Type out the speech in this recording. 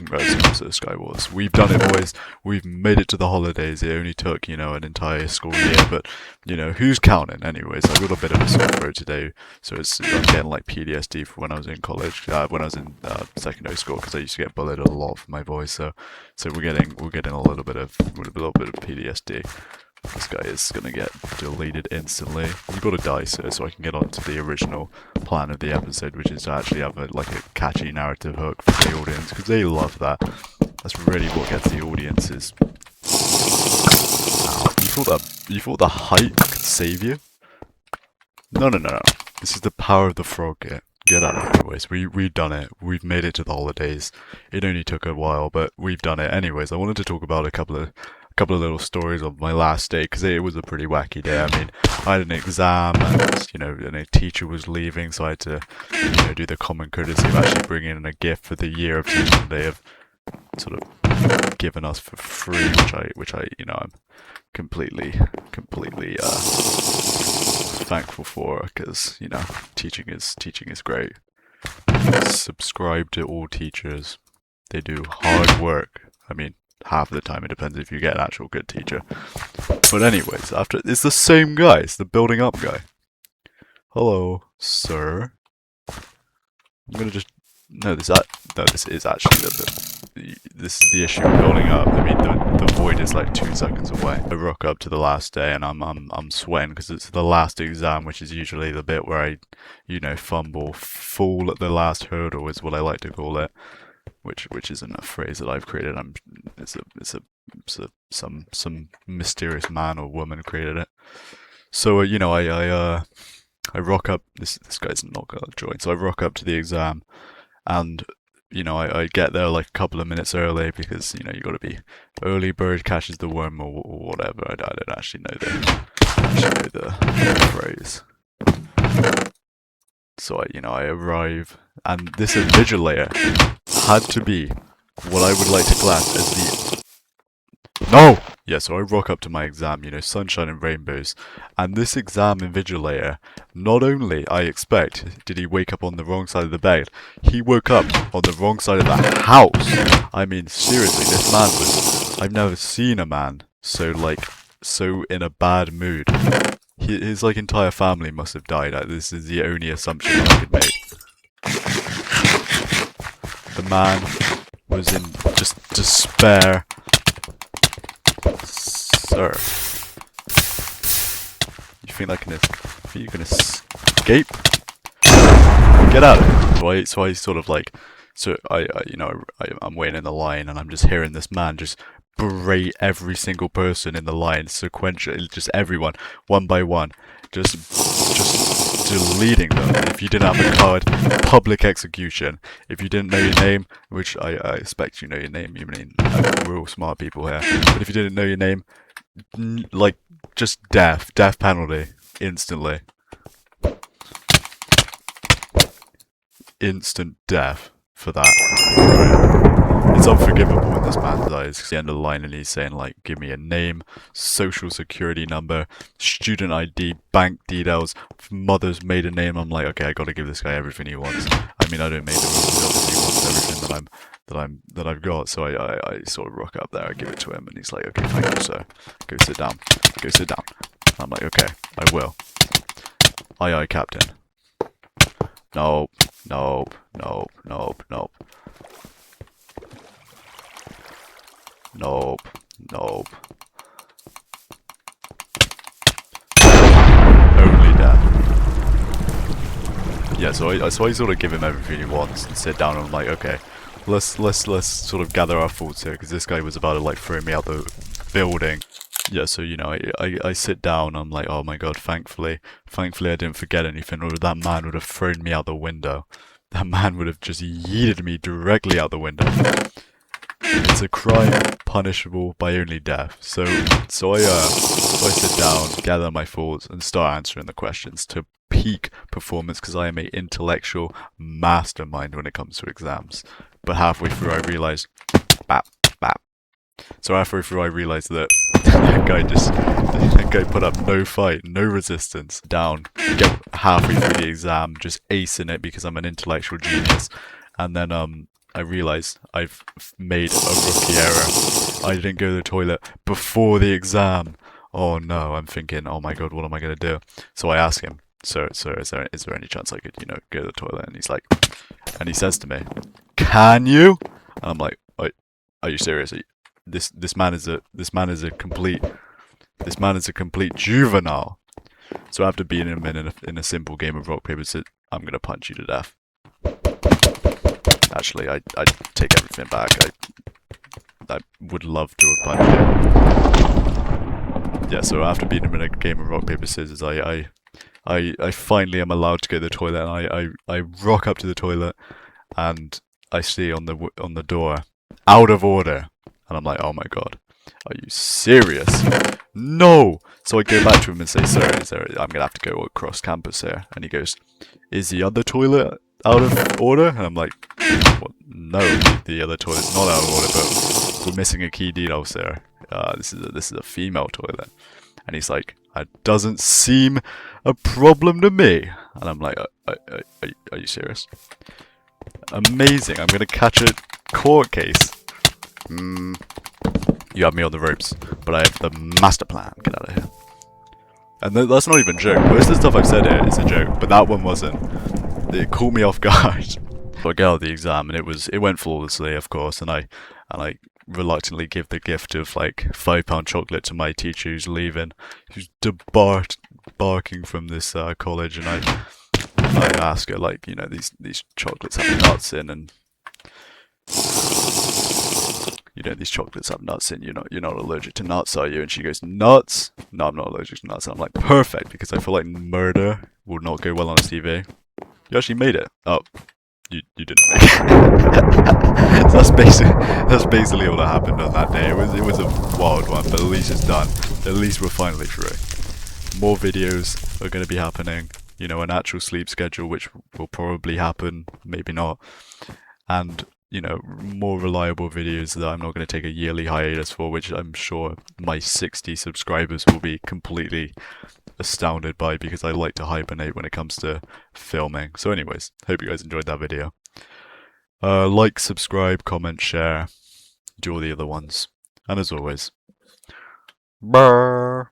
Congratulations to Skywars. We've done it, boys. We've made it to the holidays. It only took, you know, an entire school year, but, you know, who's counting? Anyways, I got a bit of a sore throat today, so I'm getting like PTSD from when I was in college, when I was in secondary school, because I used to get bullied a lot for my voice. So we're getting a little bit of PTSD. This guy is gonna get deleted instantly. You've got to die, sir, so I can get on to the original plan of the episode, which is to actually have a catchy narrative hook for the audience, because they love that. That's really what gets the audiences. Ow. You thought the height could save you? No. This is the power of the frog kit. Get out of here, boys. We've done it. We've made it to the holidays. It only took a while, but we've done it. Anyways, I wanted to talk about a couple of little stories of my last day, because it was a pretty wacky day. I mean, I had an exam, and you know, and a teacher was leaving, so I had to, you know, do the common courtesy of actually bringing in a gift for the year of teaching they have sort of given us for free, which I you know, I'm completely thankful for, because you know, teaching is great. Subscribe to all teachers. They do hard work. I mean, half of the time it depends if you get an actual good teacher. But anyways, it's the same guy, it's the building up guy. Hello, sir. I'm gonna just this is actually this is the issue of building up. I mean, the void is like 2 seconds away. I rock up to the last day and I'm sweating because it's the last exam, which is usually the bit where I, you know, fall at the last hurdle is what I like to call it. Which isn't a phrase that I've created. Some mysterious man or woman created it. So you know, I rock up. This guy's not gonna join. So I rock up to the exam, and you know, I get there like a couple of minutes early, because you know, you got to be early bird catches the worm or whatever. I don't actually know the phrase. So I arrive, and this invigilator had to be what I would like to class as the... No! Yeah, so I rock up to my exam, you know, sunshine and rainbows, and this exam invigilator, not only, I expect, did he wake up on the wrong side of the bed, he woke up on the wrong side of the house! I mean, seriously, this man was... I've never seen a man so in a bad mood. His entire family must have died. This is the only assumption I could make. The man was in just despair. Sir, you think you can escape? Get out of here! So I sort of I'm waiting in the line, and I'm just hearing this man just berate every single person in the line sequentially, just everyone, one by one, just deleting them. If you didn't have a card, public execution. If you didn't know your name, which I expect you know your name, you mean we're all smart people here, but if you didn't know your name, like, just death penalty, instantly. Instant death for that. Right. It's unforgivable in this man's eyes. At the end of the line, and he's saying, like, give me a name, social security number, student ID, bank details, mother's maiden name. I'm like, okay, I gotta give this guy everything he wants. I mean, I don't make the rules, he obviously wants everything that I've got, so I sort of rock up there, I give it to him, and he's like, okay, thank you, sir. Go sit down. Go sit down. I'm like, okay, I will. Aye, aye, Captain. Nope. Nope. Nope. Nope. Nope. Nope. Nope. Only death. Yeah, so I sort of give him everything he wants and sit down, and I'm like, okay, let's sort of gather our thoughts here, because this guy was about to like throw me out the building. Yeah, so you know, I sit down, I'm like, oh my god, thankfully I didn't forget anything, or that man would have thrown me out the window. That man would have just yeeted me directly out the window. It's a crime punishable by only death. So I sit down, gather my thoughts, and start answering the questions to peak performance, because I am an intellectual mastermind when it comes to exams. But halfway through I realised, bap. So halfway through I realised that that guy put up no fight, no resistance, down, get halfway through the exam, just acing it because I'm an intellectual genius, and then I realised I've made a rookie error. I didn't go to the toilet before the exam. Oh no, I'm thinking, oh my god, what am I going to do? So I ask him, sir, is there any chance I could, go to the toilet? And he's like, and he says to me, can you? And I'm like, are you serious? This man is a complete juvenile. So after beating him in a simple game of rock paper scissors, I'm gonna punch you to death. Actually, I take everything back. I would love to have punched him. Yeah. So after beating him in a game of rock paper scissors, I finally am allowed to go to the toilet. And I rock up to the toilet, and I see on the door, out of order, and I'm like, oh my god, are you serious? No! So I go back to him and say, sir, I'm gonna have to go across campus here. And he goes, is the other toilet out of order? And I'm like, well, no, the other toilet's not out of order, but we're missing a key detail, sir. This is a female toilet. And he's like, that doesn't seem a problem to me. And I'm like, are you serious? Amazing, I'm gonna catch a court case. You have me on the ropes, but I have the master plan. Get out of here. And that's not even a joke. Most of the stuff I've said here is a joke, but that one wasn't. It caught me off guard. So I got out the exam, and it went flawlessly, of course. And I reluctantly give the gift of like £5 chocolate to my teacher who's leaving, who's barking from this college, and I ask her, like, these chocolates have nuts in, and these chocolates have nuts in. You're not allergic to nuts, are you? And she goes, nuts? No, I'm not allergic to nuts. And I'm like, perfect, because I feel like murder will not go well on a TV. You actually made it. Oh, you didn't make it. So that's basically all that happened on that day. It was a wild one, but at least it's done. At least we're finally through. More videos are going to be happening. An actual sleep schedule, which will probably happen, maybe not. And more reliable videos that I'm not going to take a yearly hiatus for, which I'm sure my 60 subscribers will be completely astounded by, because I like to hibernate when it comes to filming. So anyways, hope you guys enjoyed that video. Like, subscribe, comment, share, do all the other ones. And as always, brrr.